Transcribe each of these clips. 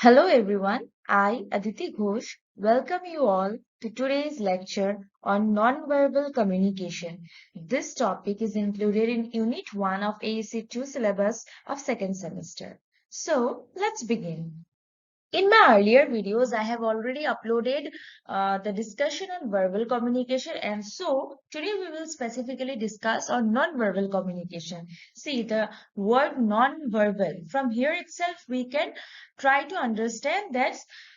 Hello everyone, I Aditi Ghosh welcome you all to today's lecture on non-verbal communication. This topic is included in Unit 1 of AEC2 syllabus of second semester. So let's begin. In my earlier videos, I have already uploaded the discussion on verbal communication, and so today we will specifically discuss on non-verbal communication. See, the word non-verbal, from here itself we can try to understand that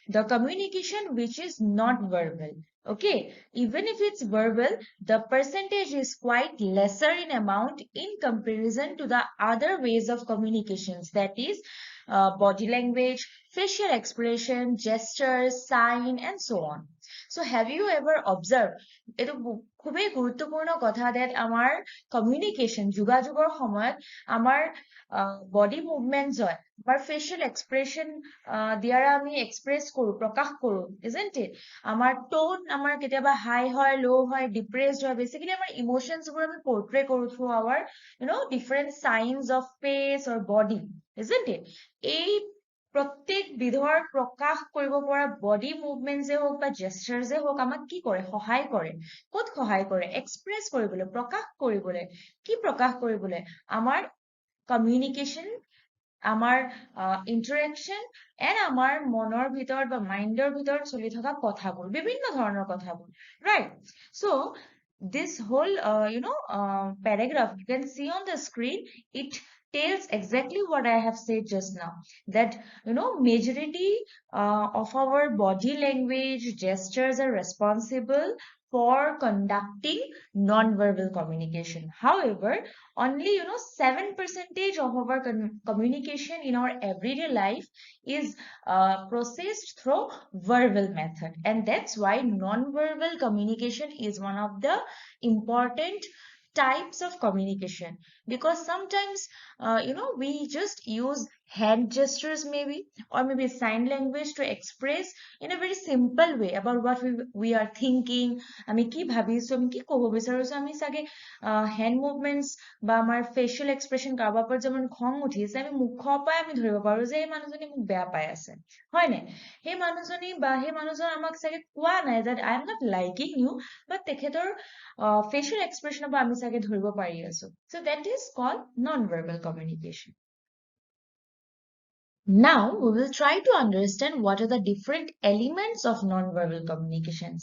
the communication which is not verbal. Okay, even if it's verbal, the percentage is quite lesser in amount in comparison to the other ways of communications, that is body language, facial expression, gestures, sign, and so on. So have you ever observed, এইটো খুবই গুৰুত্বপূৰ্ণ কথা that আমাৰ communication, যোগাযোগৰ সময়ত আমাৰ body movements হয়, আমাৰ facial expression দ্বাৰা আমি express কৰো, প্ৰকাশ কৰো, isn't it? আমাৰ tone আমাৰ কেতিয়াবা high হয়, low হয়, depressed হয়, basically আমাৰ emotions বোৰ আমি portray কৰো through our, different signs of face or body, isn't it? এই প্ৰত্যেক বিধৰ প্ৰকাশ কৰিব পৰা বডি মুভমেন্টে হওক বা জেষ্টাৰছে হওক আমাক কি কৰে, সহায় কৰে। ক'ত সহায় কৰে? এক্সপ্ৰেছ কৰিবলৈ, প্ৰকাশ কৰিবলৈ। কি প্ৰকাশ কৰিবলৈ? আমাৰ কমিউনিকেশ্যন, আমাৰ ইন্টাৰেকশ্যন এণ্ড আমাৰ মনৰ ভিতৰত বা মাইণ্ডৰ ভিতৰত চলি থকা কথাবোৰ, বিভিন্ন ধৰণৰ কথাবোৰ, ৰাইট? চ' this whole paragraph you can see on the screen, it tells exactly what I have said just now, that majority of our body language gestures are responsible for conducting non-verbal communication. However, only 7% of our communication in our everyday life is processed through verbal method, and that's why non-verbal communication is one of the important types of communication, because sometimes we just use hand gestures maybe, or maybe sign language to express in a very simple way about what we are thinking, আমি কি ভাবিছো, আমি কি ক'ব বিচাৰিছো, আমি চাগে hand movements বা আমাৰ facial expression, কাৰোবাৰ পৰা যেমন খং উঠিছে আমি মুখৰ পৰাই আমি ধৰিব পাৰো যে এই মানুহজনী মোক বেয়া পাই আছে, হয় নে? সেই মানুহজনী বা সেই মানুহজন আমাক চাগে কোৱা নাই that I am not liking you, but তেখেতৰ facial expression বা আমি চাগে ধৰিব পাৰি আছো. So that is called non-verbal communication. Now we will try to understand what are the different elements of non-verbal communications.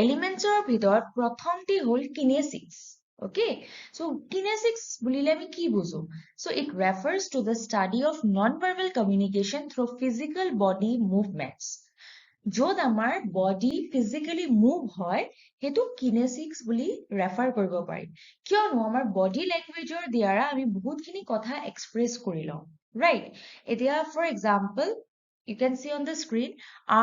Elements or ভিতৰত প্ৰথমটি হল kinesics. Okay, so kinesics বুলিলে আমি কি বুঝো? So it refers to the study of non-verbal communication through physical body movements. য'ত আমাৰ body physically move হয়, সেইটো kinesics বুলি refer কৰিব পাৰি। কিয়নো আমাৰ body languageৰ দ্বাৰা আমি বহুতখিনি কথা express কৰি লওঁ, right? এতিয়া for example, you can see on the screen,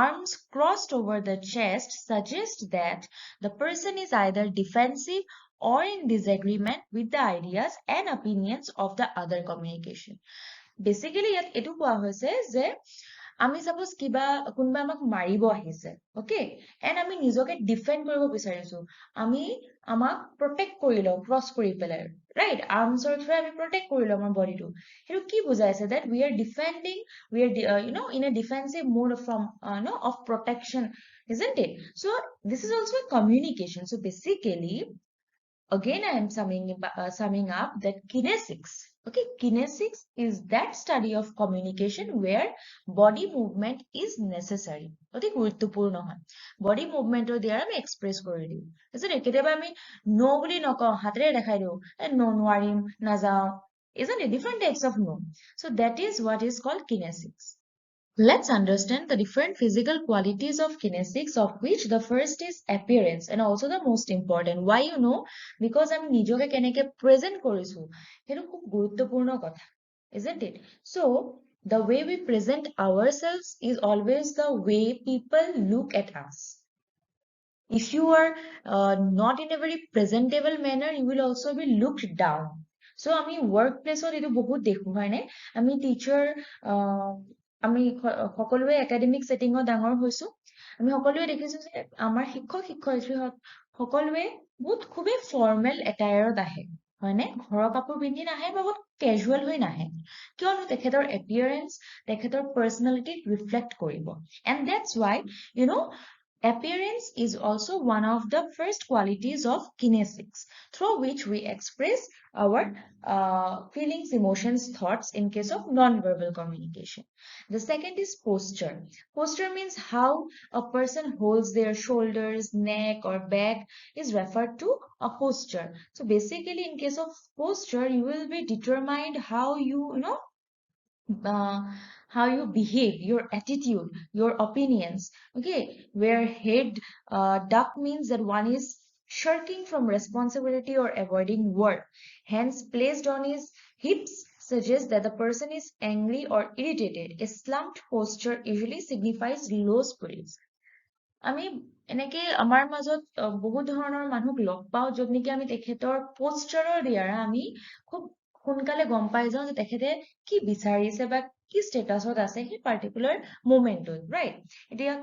arms crossed over the chest suggest that the person is either defensive or in disagreement with the ideas and opinions of the other communication. Basically, ইয়াত এইটো কোৱা হৈছে যে আমি suppose কিবা কোনবা আমাক মাৰিব আহিছে, ওকে, এন্ড আমি নিজকে ডিফেন্ড কৰিব বিচাৰিছো, আমি আমাক প্ৰটেক্ট কৰি লওঁ ক্ৰস কৰি পেলাই, ৰাইট? আৰ্মছৰ থ্ৰু আমি প্ৰটেক্ট কৰি লওঁ আমাৰ বডিটো। সেইটো কি বুজাইছে? that we are defending, we are in a defensive mode from of protection, isn't it? So this is also a communication. So basically, again I am summing up that kinesics, okay, kinesics is that study of communication where body movement is necessary. অতি গুৰুত্বপূৰ্ণ হয়, body movement দ্বাৰা আমি express কৰি দিওঁ। কেতিয়াবা আমি no বুলি নকওঁ, হাতেৰে দেখাই দিওঁ, নো নোৱাৰিম, নাযাওঁ, isn't it? Different types of no. So that is what is called kinesics. Let's understand the different physical qualities of kinesics, of which the first is appearance and also the most important. Why you know? Because আমি নিজকে কেনেকে present কৰিছো, সেইটো খুব গুৰুত্বপূৰ্ণ কথা, isn't it? So the way we present ourselves is always the way people look at us. If you are not in a very presentable manner, you will also be looked down. So আমি workplace এইটো বহুত দেখো, হয়নে? আমি teacher, আমি সকলোৱে academic সেটিংত ডাঙৰ হৈছো, আমি সকলোৱে দেখিছো যে আমাৰ শিক্ষক শিক্ষয়িত্ৰী সকলোৱে বহুত খুবেই ফৰ্মেল এটায়াৰত আহে, হয়নে ঘৰৰ কাপোৰ পিন্ধি নাহে বা বহুত কেজুৱেল হৈ নাহে কিয়নো তেখেতৰ এপিয়াৰেন্স তেখেতৰ পাৰ্চনেলিটি ৰিফ্লেক্ট কৰিব and that's why you know appearance is also one of the first qualities of kinesics through which we express our feelings, emotions, thoughts in case of non-verbal communication. The second is posture. Posture means how a person holds their shoulders, neck, or back is referred to a posture. So basically, in case of posture, you will be determined how uh, how you behave, your attitude, your opinions. Okay, where head duck means that one is shirking from responsibility or avoiding work. Hands placed on his hips suggests that the person is angry or irritated. A slumped posture usually signifies low spirits. আমি এনেকে আমাৰ মাজত বহুত ধৰণৰ মানুহক log পাওঁ য'ত নেকি আমি তেখেতৰ পোষ্টাৰৰ দ্বাৰা আমি খুব সোনকালে গম পাই যাওঁ যে তেখেতে কি বিচাৰিছে বা কি ষ্টেটাছত আছে সেই পাৰ্টিকুলাৰ মোমেণ্টত ৰাইট এতিয়া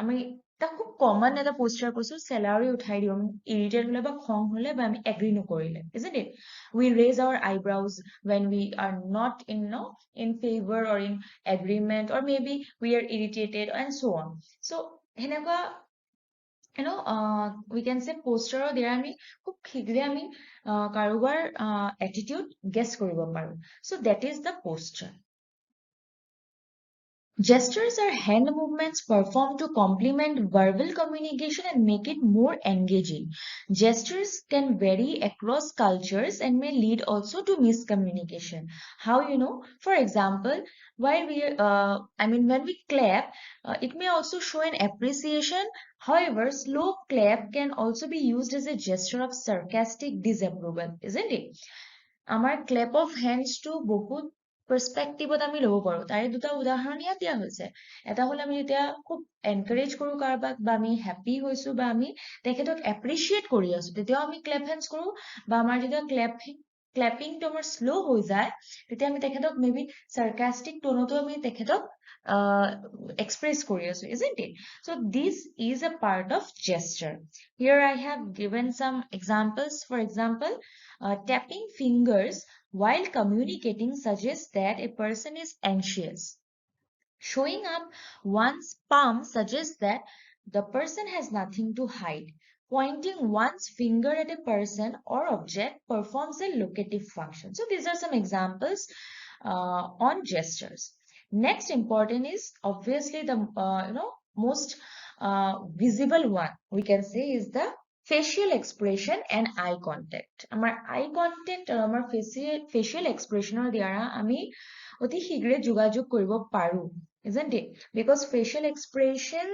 আমি এটা খুব কমন এটা পোষ্টাৰ কৈছো চেলাৰি উঠাই দিওঁ ইৰিটেট হলে বা খং হলে বা আমি এগ্ৰি নকৰিলে isn't it we raise our eyebrows when we are not in favor or in agreement or maybe we are irritated and so on so হেনেকুৱা we can say poster there আমি খুব শীঘ্ৰে আমি কাৰোবাৰ attitude guess কৰিব পাৰো so that is the posture. Gestures are hand movements performed to complement verbal communication and make it more engaging. Gestures can vary across cultures and may lead also to miscommunication. How you know? For example, while when we clap, it may also show an appreciation. However, slow clap can also be used as a gesture of sarcastic disapproval, isn't it? আমাৰ ক্লেপ of হেণ্ডছটো বহুত পাৰ্সপেক্টিভত আমি ল'ব পাৰো তাৰে দুটা উদাহৰণ ইয়াত দিয়া হৈছে এটা হ'ল আমি যেতিয়া খুব এনকাৰেজ কৰো কাৰোবাক বা আমি হেপী হৈছো বা আমি তেখেতক এপ্ৰিচিয়েট কৰি আছো তেতিয়াও আমি ক্লেপ হেণ্ডছ কৰো বা আমাৰ যেতিয়া ক্লেপিংটো আমাৰ শ্ল' হৈ যায় তেতিয়া আমি তেখেতক মেবি সাৰ্কাষ্টিক টোনতো আমি তেখেতক express কৰি আছো isn't it so this is a part of gesture here I have given some examples for example tapping fingers while communicating suggests that a person is anxious. Showing up one's palm suggests that the person has nothing to hide. Pointing one's finger at a person or object performs a locative function. So these are some examples on gestures. Next important is obviously the most visible one we can say is the facial expression and eye contact. Our eye contact or our facial expression or দ্বাৰা আমি অতি শীঘ্ৰে যোগাযোগ কৰিব পাৰো isn't it because facial expression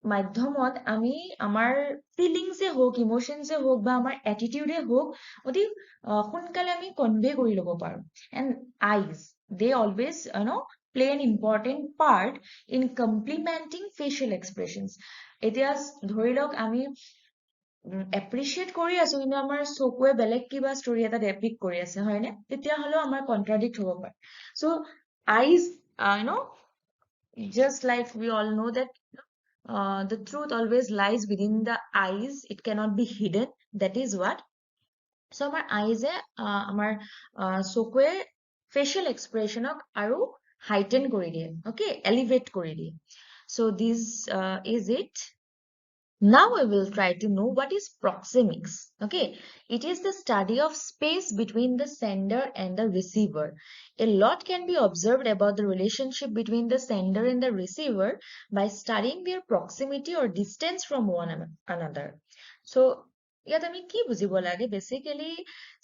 মাধ্যমত আমি আমাৰ ফিলিংসে হোক ইমোশনসে হোক বা আমাৰ এটিটিউডে হোক অতি সোনকালে আমি কনভে কৰি ল'ব পাৰো and eyes they always play an important part in complementing facial expressions এতিয়া ধৰি লওক আমি এপ্ৰিচিয়েট কৰি আছো কিন্তু আমাৰ চকুৱে বেলেগ কিবা ষ্টৰী এটা ডেপিক কৰি আছে হয়নে তেতিয়া হলো আমাৰ কন্ট্ৰাডিক্ট হ'ব পাৰে so eyes just like we all know that the truth always lies within the eyes it cannot be hidden that is what so our eyes our চকুৱে facial expression আৰু heighten কৰি দিয়ে okay elevate কৰি দিয়ে so this is it. Now we will try to know what is proxemics. Okay, it is the study of space between the sender and the receiver. A lot can be observed about the relationship between the sender and the receiver by studying their proximity or distance from one another. So, ইয়াত আমি কি বুজিব লাগে basically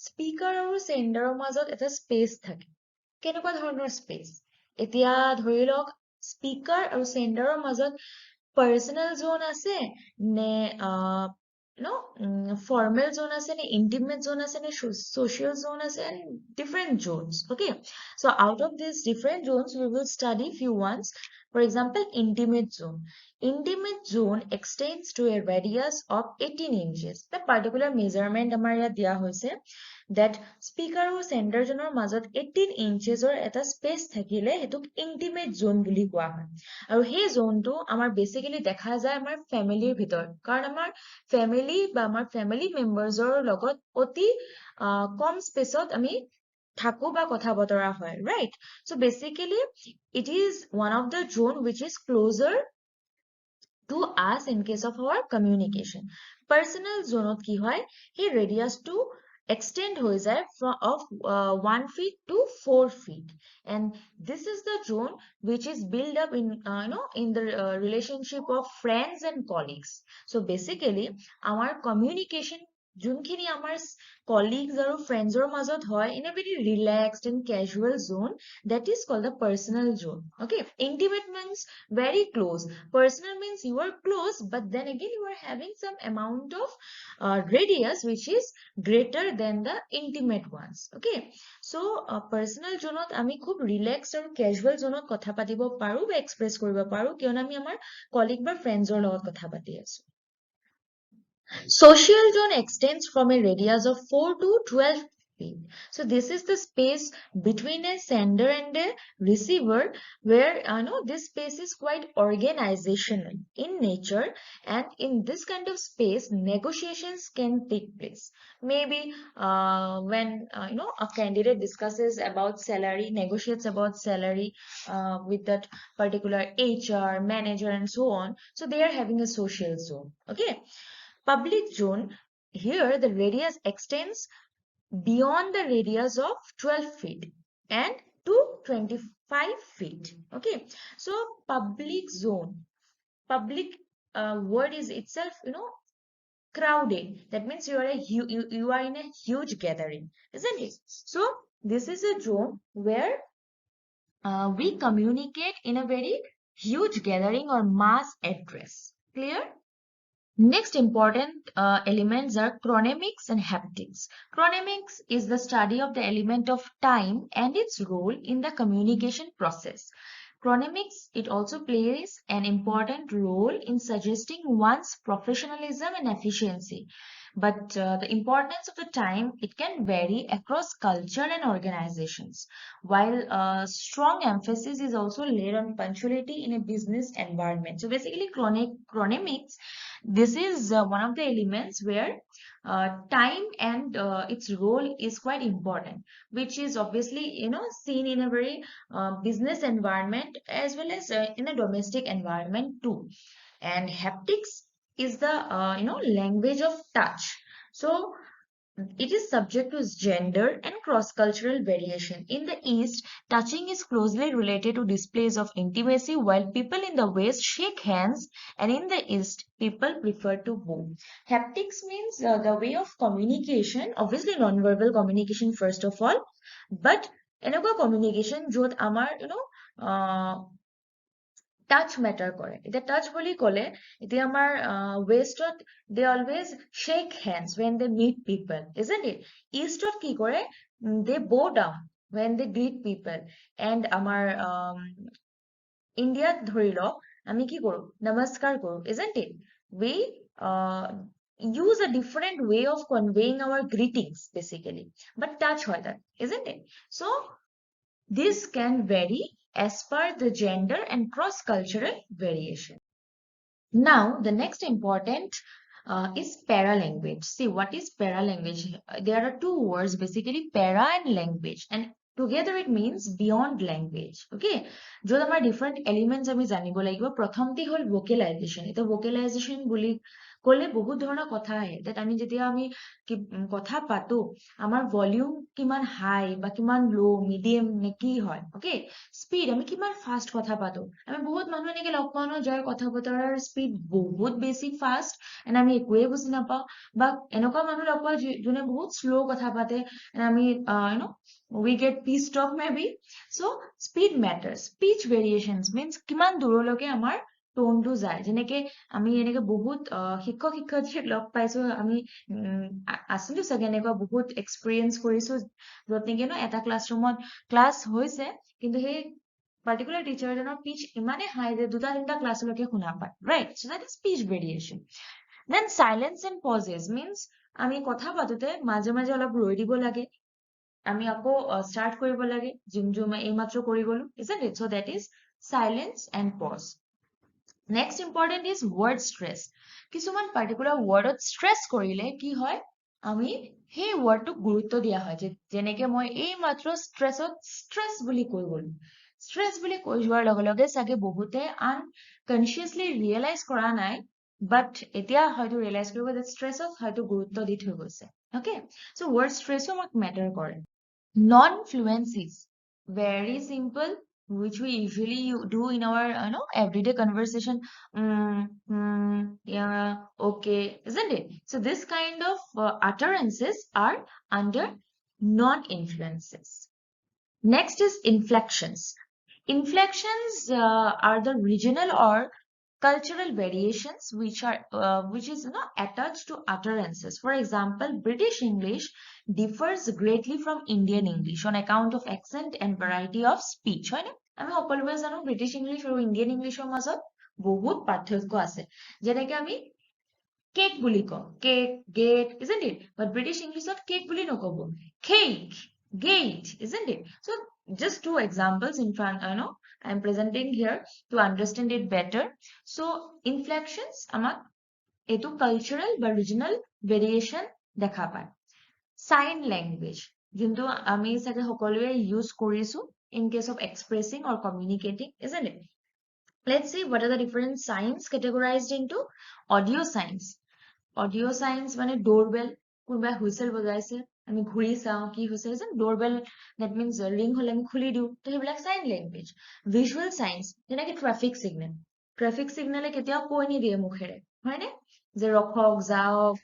speaker আৰু সেন্ডাৰৰ মাজত এটা space থাকে কেনেকুৱা ধৰণৰ স্পেচ এতিয়া ধৰি লওক স্পিকাৰ আৰু সেন্ডাৰৰ মাজত personal zone আছে নে formal zone আছে নে intimate zone আছে নে social zone আছে and different zones okay so out of these different zones we will study few ones for example intimate zone extends to a radius of 18 inches the particular measurement আমাৰ ইয়াত দিয়া হৈছে that speaker আৰু sender জনৰ মাজত 18 inches এটা space থাকিলে Hetuk intimate zone বুলি কোৱা হয় আৰু সেই জোনটো আমাৰ বেসিক্যালি দেখা যায় আমাৰ ফ্যামিলিৰ ভিতৰত কাৰণ আমাৰ ফ্যামিলি বা আমাৰ ফ্যামিলি মেম্বাৰ্ছৰ লগত অতি কম স্পেচত আমি থাকো বা কথা বতৰা হয় right so basically it is one of the zone which is closer to us in case of our communication. Personal zone কি হয় সেই radius to extend হৈ যায় from of 1 feet to 4 feet and this is the zone which is built up in in the relationship of friends and colleagues. So basically our communication যোনখিনি আমাৰ colleagues আৰু friends মাজত হয় in a very relaxed and casual zone that is called the personal zone. Okay, intimate means very close. Personal means you are close, but then again you are having some amount of radius which is greater than the intimate ones. Okay, so personal zone আমি খুব relaxed আৰু casual zone কথা পাতিব পাৰো বা express কৰিব পাৰো কিয়নো আমি আমাৰ colleague বা friends লগত কথা পাতি আছো. Social zone extends from a radius of 4 to 12 feet. So this is the space between a sender and a receiver where this space is quite organizational in nature and in this kind of space negotiations can take place. Maybe when a candidate discusses about salary, negotiates about salary with that particular HR, manager and so on. So they are having a social zone. Okay. Public zone, here the radius extends beyond the radius of 12 feet and to 25 feet. Okay, so public zone, public word is itself crowded. That means you are you are in a huge gathering, isn't it? So this is a zone where we communicate in a very huge gathering or mass address. Clear? Next important elements are chronemics and haptics. Chronemics is the study of the element of time and its role in the communication process. Chronemics, it also plays an important role in suggesting one's professionalism and efficiency. But the importance of the time, it can vary across culture and organizations. While strong emphasis is also laid on punctuality in a business environment. So basically, chronemics, this is one of the elements where time and its role is quite important, which is obviously seen in a very business environment as well as in a domestic environment too. And haptics is the language of touch. So it is subject to gender and cross-cultural variation. In the East, touching is closely related to displays of intimacy, while people in the West shake hands, and in the East, people prefer to bow. Haptics means the way of communication, obviously non-verbal communication first of all, but এনেকুৱা communication য'ত আমাৰ touch matter কৰে এতিয়া touch বুলি ক'লে এতিয়া আমাৰ ৱেষ্টত they always shake hands when they meet people, isn't it? Eastত কি কৰে they bow down when they greet people and আমাৰ ইণ্ডিয়াত ধৰি লওক আমি কি কৰো নমস্কাৰ কৰো, isn't it? We use a different way of conveying our greetings basically, but touch হয় that, isn't it? So this can vary as per the gender and cross-cultural variation. Now, the next important is paralanguage. See, what is paralanguage? There are two words, basically para and language. And together it means beyond language. Okay? য'ত আমাৰ different elements আমি জানিব লাগিব প্ৰথমতে হ'ল vocalization. এটা vocalization বুলি ক'লে বহুত ধৰণৰ কথা আহে that আমি যেতিয়া আমি কথা পাতো আমাৰ ভলিউম কিমান হাই বা কিমান লো মিডিয়াম নে কি হয় ওকে স্পিড আমি কিমান ফাষ্ট কথা পাতো আমি বহুত মানুহ এনেকে লগ পাওঁ ন যাৰ কথা বতৰাৰ স্পিড বহুত বেছি ফাষ্ট এণ্ড আমি একোৱে বুজি নাপাওঁ বা এনেকুৱা মানুহ লগ পাওঁ যোনে বহুত শ্ল' কথা পাতে এণ্ড আমি we get pissed off maybe. So speed matters. Speech variations means কিমান দূৰলৈকে আমাৰ টোনটো যায় যেনেকে আমি এনেকে বহুত শিক্ষক শিক্ষয়িত্ৰীক লগ পাইছো আমি আছিলো চাগে এনেকুৱা বহুত এক্সপিৰিয়েঞ্চ কৰিছো য'ত নেকি এটা ক্লাছৰুমত ক্লাছ হৈছে কিন্তু সেই particular টিচাৰজনৰ পিচ ইমানে হাই যে দুটা তিনিটা ক্লাছলৈকে শুনা পায় right so that is speech variation. Then silence and pauses means আমি কথা পাতোতে মাজে মাজে অলপ ৰৈ দিব লাগে, আমি আকৌ ষ্টাৰ্ট কৰিব লাগে যোনটো মই এইমাত্ৰ কৰি গলো, isn't it? So that is silence and pause. Next important is word stress. কিছুমান particular wordত stress কৰিলে কি হয়, আমি সেই wordটোক গুৰুত্ব দিয়া হয়, যেনেকে মই এইমাত্ৰ stressত stress বুলি কৈ গলো। stress বুলি কৈ যোৱাৰ লগে লগে চাগে বহুতে unconsciously realize কৰা নাই, but এতিয়া হয়তো realize কৰিব যে stressত হয়তো গুৰুত্ব দি থৈ গৈছে। Okay, so word stressও আমাক matter কৰে। Non-fluencies, very simple, which we usually do in our everyday conversation. Yeah, okay, isn't it? So this kind of utterances are under non-influences. Next is inflections. Inflections are the regional or cultural variations which is attached to utterances. For example, British English differs greatly from Indian English on account of accent and variety of speech. হয় না? আমি সকলোৱে জানো British English আৰু Indian ইংলিছৰ মাজত বহুত পাৰ্থক্য আছে, যেনেকে আমি কেক বুলি কওঁ, cake, gate, isn't it? But British Englishত কেক বুলি নকব, cake, gate, isn't it? So just two examples in front, I'm presenting here to understand it better. So inflections আমাক এইটো কালচাৰেল বা ৰিজনেল ভেৰিয়েশ্যন দেখা পায়। সাইন লেংগুৱেজ, যোনটো আমি চাগে সকলোৱে ইউজ কৰিছো in case of expressing or communicating, isn't it? Let's see what are the different signs categorized into. Audio signs. Audio signs মানে doorbell, কোনোবাই হুইসেল বজাইছে, আমি ঘূৰি চাওঁ কি হৈছে, যেন doorbell, that means ring হলে আমি খুলি দিওঁ, তো সেইবিলাক সাইন লেংগুৱেজ। ভিজুৱেল সাইন্স, যেনেকে ট্ৰাফিক সিগনেল, ট্ৰাফিক সিগনেলে কেতিয়াও কৈ নিদিয়ে মুখেৰে, হয়নে, যে ৰখক যাওক।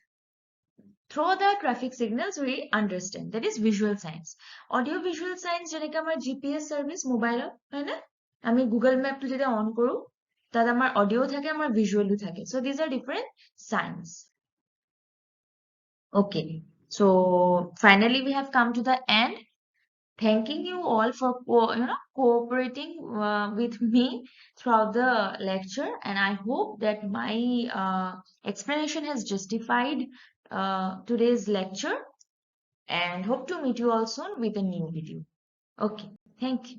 Through the traffic signals we understand, that is visual signs. Audio visual signs যেনেকে আমাৰ GPS service মোবাইলত, হয়নে, আমি গুগল ম্যাপটো যেতিয়া অন কৰো তাত আমাৰ অডিও থাকে, আমাৰ ভিজুৱেলো থাকে, so these are different signs. Okay, so finally we have come to the end. Thanking you all for cooperating with me throughout the lecture, and I hope that my explanation has justified today's lecture, and hope to meet you all soon with a new video. Okay, thank you.